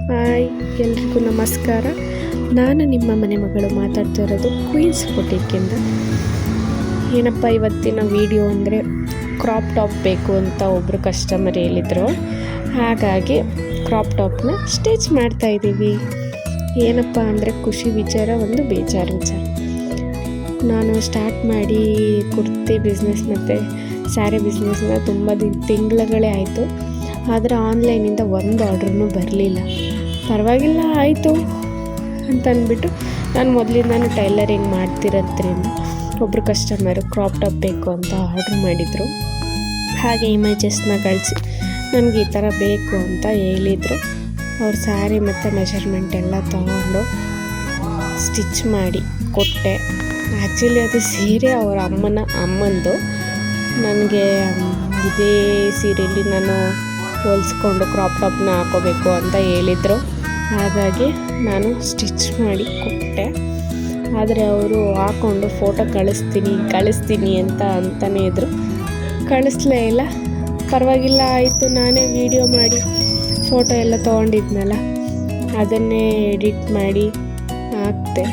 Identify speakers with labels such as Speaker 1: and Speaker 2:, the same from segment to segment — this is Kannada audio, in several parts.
Speaker 1: ಹಾಯ್, ಎಲ್ರಿಗೂ ನಮಸ್ಕಾರ. ನಾನು ನಿಮ್ಮ ಮನೆ ಮಗಳು ಮಾತಾಡ್ತಾ ಇರೋದು ಕ್ವೀನ್ಸ್ ಬೊಟಿಕ್ಕಿಂದ. ಏನಪ್ಪ ಇವತ್ತಿನ ವಿಡಿಯೋ ಅಂದರೆ ಕ್ರಾಪ್ ಟಾಪ್ ಬೇಕು ಅಂತ ಒಬ್ಬರು ಕಸ್ಟಮರ್ ಹೇಳಿದರು. ಹಾಗಾಗಿ ಕ್ರಾಪ್ ಟಾಪ್ನ ಸ್ಟಿಚ್ ಮಾಡ್ತಾಯಿದ್ದೀವಿ. ಏನಪ್ಪ ಅಂದರೆ ಖುಷಿ ವಿಚಾರ, ಒಂದು ಬೇಜಾರು ವಿಚಾರ. ನಾನು ಸ್ಟಾರ್ಟ್ ಮಾಡಿ ಕುರ್ತಿ ಬಿಸ್ನೆಸ್ ಮತ್ತು ಸ್ಯಾರಿ ಬಿಸ್ನೆಸ್ನ ತುಂಬ ತಿಂಗಳುಗಳೇ ಆಯಿತು. ಆದರೆ ಆನ್ಲೈನಿಂದ ಒಂದು ಆರ್ಡ್ರೂ ಬರಲಿಲ್ಲ. ಪರವಾಗಿಲ್ಲ ಆಯಿತು ಅಂತಂದ್ಬಿಟ್ಟು ನಾನು ಮೊದಲಿಂದನೂ ಟೈಲರಿಂಗ್ ಮಾಡ್ತಿರೋದ್ರಿಂದ ಒಬ್ಬರು ಕಸ್ಟಮರು ಕ್ರಾಪ್ ಟಾಪ್ ಬೇಕು ಅಂತ ಆರ್ಡ್ರ್ ಮಾಡಿದರು. ಹಾಗೆ ಇಮೇಜಸ್ನ ಕಳಿಸಿ ನನಗೆ ಈ ಥರ ಬೇಕು ಅಂತ ಹೇಳಿದರು. ಅವ್ರ ಸ್ಯಾರಿ ಮತ್ತು ಮೆಷರ್ಮೆಂಟ್ ಎಲ್ಲ ತೊಗೊಂಡು ಸ್ಟಿಚ್ ಮಾಡಿ ಕೊಟ್ಟೆ. ಆ್ಯಕ್ಚುಲಿ ಅದು ಸೀರೆ ಅವರ ಅಮ್ಮಂದು. ನನಗೆ ಇದೇ ಸೀರೆಯಲ್ಲಿ ನಾನು ಹೊಲಿಸ್ಕೊಂಡು ಕ್ರಾಪ್ ಟಾಪ್ನ ಹಾಕೋಬೇಕು ಅಂತ ಹೇಳಿದರು. ಹಾಗಾಗಿ ನಾನು ಸ್ಟಿಚ್ ಮಾಡಿ ಕೊಟ್ಟೆ. ಆದರೆ ಅವರು ಹಾಕ್ಕೊಂಡು ಫೋಟೋ ಕಳಿಸ್ತೀನಿ ಅಂತಲೇ ಇದ್ದರು. ಕಳಿಸ್ಲೇ ಇಲ್ಲ. ಪರವಾಗಿಲ್ಲ ಆಯಿತು, ನಾನೇ ವೀಡಿಯೋ ಮಾಡಿ ಫೋಟೋ ಎಲ್ಲ ತೊಗೊಂಡಿದ್ನಲ್ಲ ಅದನ್ನೇ ಎಡಿಟ್ ಮಾಡಿ ಹಾಕ್ತೆ.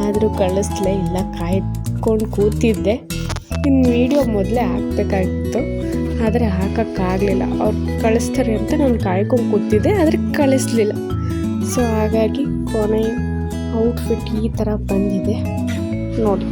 Speaker 1: ಆದರೂ ಕಳಿಸ್ಲೇ ಇಲ್ಲ. ಕಾಯ್ಕೊಂಡು ಕೂತಿದ್ದೆ. ಇನ್ನು ವೀಡಿಯೋ ಮೊದಲೇ ಹಾಕಬೇಕಾಗಿತ್ತು, ಆದರೆ ಹಾಕೋಕ್ಕಾಗಲಿಲ್ಲ. ಅವ್ರು ಕಳಿಸ್ತಾರೆ ಅಂತ ನಾನು ಕಾಯ್ಕೊಂಡು ಕೂತಿದ್ದೆ, ಆದರೆ ಕಳಿಸ್ಲಿಲ್ಲ. ಸೊ ಹಾಗಾಗಿ ಕೊನೆ ಔಟ್ಫಿಟ್ ಈ ಥರ ಬಂದಿದೆ ನೋಡಿ.